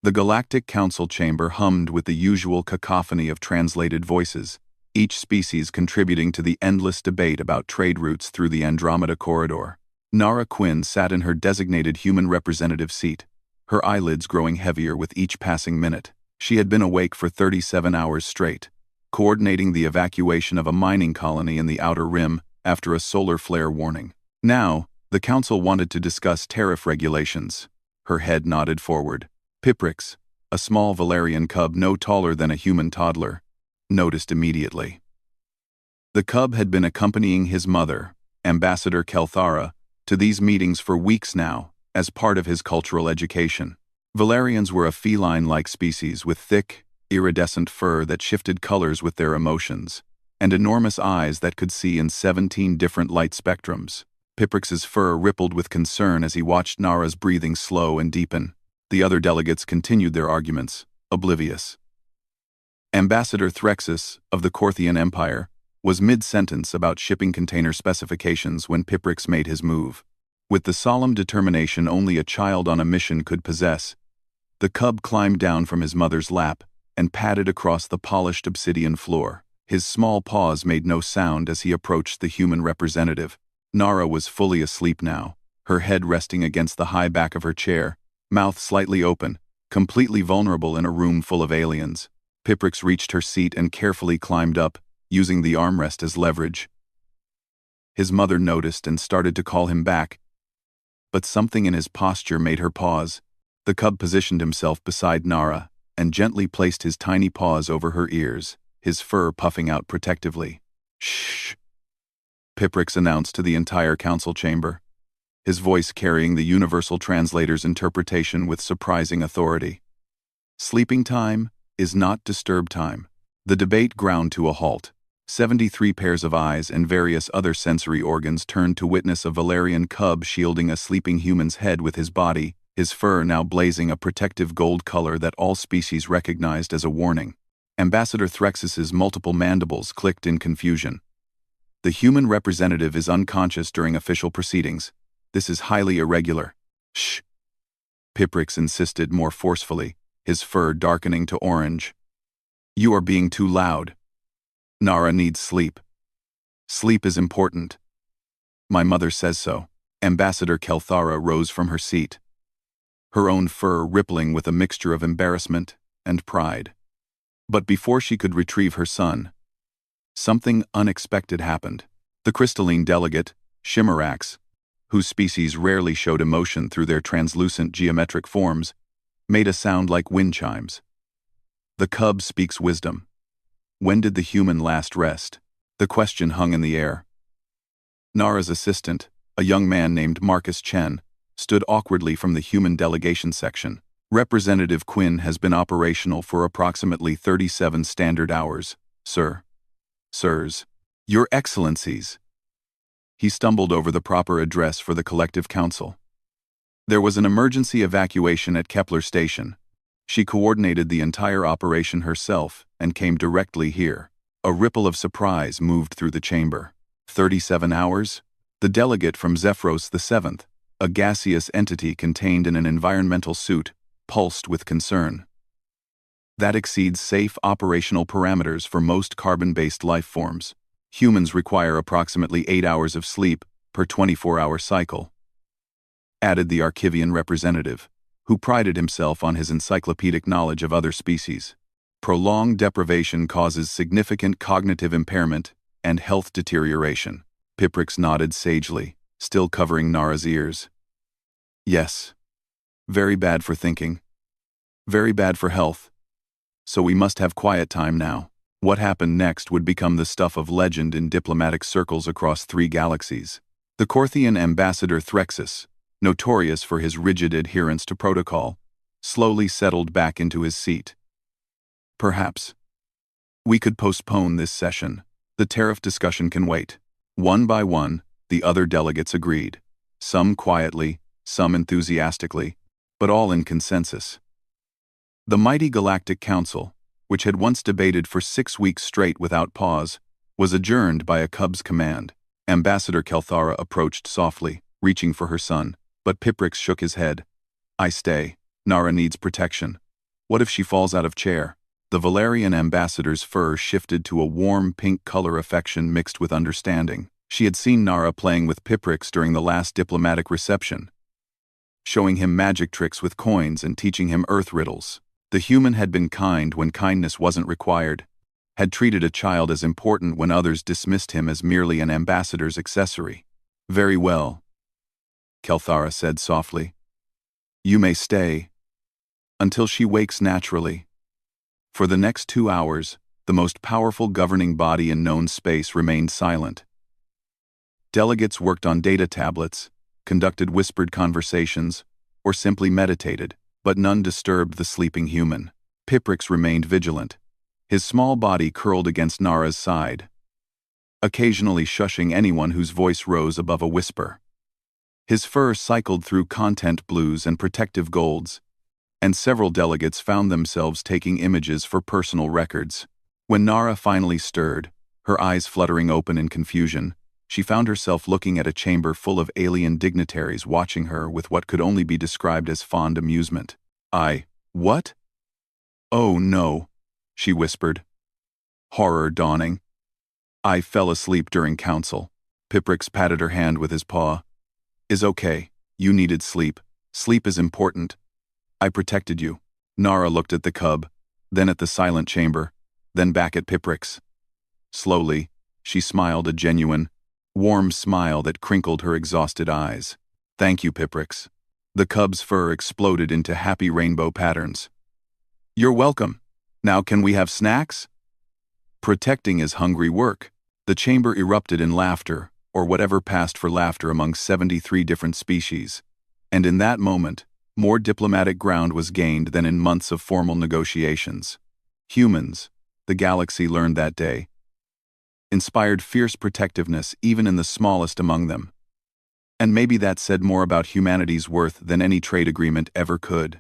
The Galactic Council chamber hummed with the usual cacophony of translated voices, each species contributing to the endless debate about trade routes through the Andromeda corridor. Nar Quinn sat in her designated human representative seat, her eyelids growing heavier with each passing minute. She had been awake for 37 hours straight, coordinating the evacuation of a mining colony in the Outer Rim after a solar flare warning. Now, the council wanted to discuss tariff regulations. Her head nodded forward. Piprix, a small Valerian cub no taller than a human toddler, noticed immediately. The cub had been accompanying his mother, Ambassador Kelthara, to these meetings for weeks now, as part of his cultural education. Valerians were a feline-like species with thick, iridescent fur that shifted colors with their emotions, and enormous eyes that could see in 17 different light spectrums. Piprix's fur rippled with concern as he watched Nara's breathing slow and deepen. The other delegates continued their arguments, oblivious. Ambassador Threxus, of the Corthian Empire, was mid-sentence about shipping container specifications when Piprix made his move. With the solemn determination only a child on a mission could possess, the cub climbed down from his mother's lap and padded across the polished obsidian floor. His small paws made no sound as he approached the human representative. Nara was fully asleep now, her head resting against the high back of her chair, mouth slightly open, completely vulnerable in a room full of aliens. Piprix reached her seat and carefully climbed up, using the armrest as leverage. His mother noticed and started to call him back, but something in his posture made her pause. The cub positioned himself beside Nara and gently placed his tiny paws over her ears, his fur puffing out protectively. "Shh," Piprix announced to the entire council chamber, his voice carrying the universal translator's interpretation with surprising authority. Sleeping time is not disturb time. The debate ground to a halt. 73 pairs of eyes and various other sensory organs turned to witness a Valerian cub shielding a sleeping human's head with his body, his fur now blazing a protective gold color that all species recognized as a warning. Ambassador Threxus's multiple mandibles clicked in confusion. The human representative is unconscious during official proceedings. This is highly irregular. "Shh," Piprix insisted more forcefully, his fur darkening to orange. "You are being too loud. Nara needs sleep. Sleep is important. My mother says so." Ambassador Kelthara rose from her seat, her own fur rippling with a mixture of embarrassment and pride. But before she could retrieve her son, something unexpected happened. The crystalline delegate, Shimmerax, whose species rarely showed emotion through their translucent geometric forms, made a sound like wind chimes. The cub speaks wisdom. When did the human last rest? The question hung in the air. Nara's assistant, a young man named Marcus Chen, stood awkwardly from the human delegation section. "Representative Quinn has been operational for approximately 37 standard hours, sir." "Sirs." "Your Excellencies." He stumbled over the proper address for the collective council. There was an emergency evacuation at Kepler Station. She coordinated the entire operation herself and came directly here. A ripple of surprise moved through the chamber. 37 hours? The delegate from Zephyros VII, a gaseous entity contained in an environmental suit, pulsed with concern. That exceeds safe operational parameters for most carbon-based life forms. Humans require approximately 8 hours of sleep per 24-hour cycle, added the Archivian representative, who prided himself on his encyclopedic knowledge of other species. Prolonged deprivation causes significant cognitive impairment and health deterioration. Piprix nodded sagely, still covering Nara's ears. "Yes. Very bad for thinking. Very bad for health. So we must have quiet time now." What happened next would become the stuff of legend in diplomatic circles across 3 galaxies. The Corthian ambassador Threxus, notorious for his rigid adherence to protocol, slowly settled back into his seat. "Perhaps we could postpone this session. The tariff discussion can wait." One by one, the other delegates agreed, some quietly, some enthusiastically, but all in consensus. The mighty Galactic Council, which had once debated for 6 weeks straight without pause, was adjourned by a cub's command. Ambassador Kelthara approached softly, reaching for her son, but Piprix shook his head. "I stay. Nara needs protection." What if she falls out of chair? The Valerian ambassador's fur shifted to a warm pink color, affection mixed with understanding. She had seen Nara playing with Piprix during the last diplomatic reception, showing him magic tricks with coins and teaching him earth riddles. The human had been kind when kindness wasn't required, had treated a child as important when others dismissed him as merely an ambassador's accessory. Very well, Kelthara said softly. You may stay until she wakes naturally. For the next 2 hours, the most powerful governing body in known space remained silent. Delegates worked on data tablets, conducted whispered conversations, or simply meditated, but none disturbed the sleeping human. Piprix remained vigilant, his small body curled against Nara's side, occasionally shushing anyone whose voice rose above a whisper. His fur cycled through content blues and protective golds, and several delegates found themselves taking images for personal records. When Nara finally stirred, her eyes fluttering open in confusion, she found herself looking at a chamber full of alien dignitaries watching her with what could only be described as fond amusement. What? Oh no, she whispered, horror dawning. I fell asleep during council. Piprix patted her hand with his paw. Is okay, you needed sleep. Sleep is important. I protected you. Nara looked at the cub, then at the silent chamber, then back at Piprix. Slowly, she smiled, a genuine, warm smile that crinkled her exhausted eyes. Thank you, Piprix. The cub's fur exploded into happy rainbow patterns. You're welcome. Now can we have snacks? Protecting is hungry work. The chamber erupted in laughter, or whatever passed for laughter among 73 different species. And in that moment, more diplomatic ground was gained than in months of formal negotiations. Humans, the galaxy learned that day, inspired fierce protectiveness even in the smallest among them. And maybe that said more about humanity's worth than any trade agreement ever could.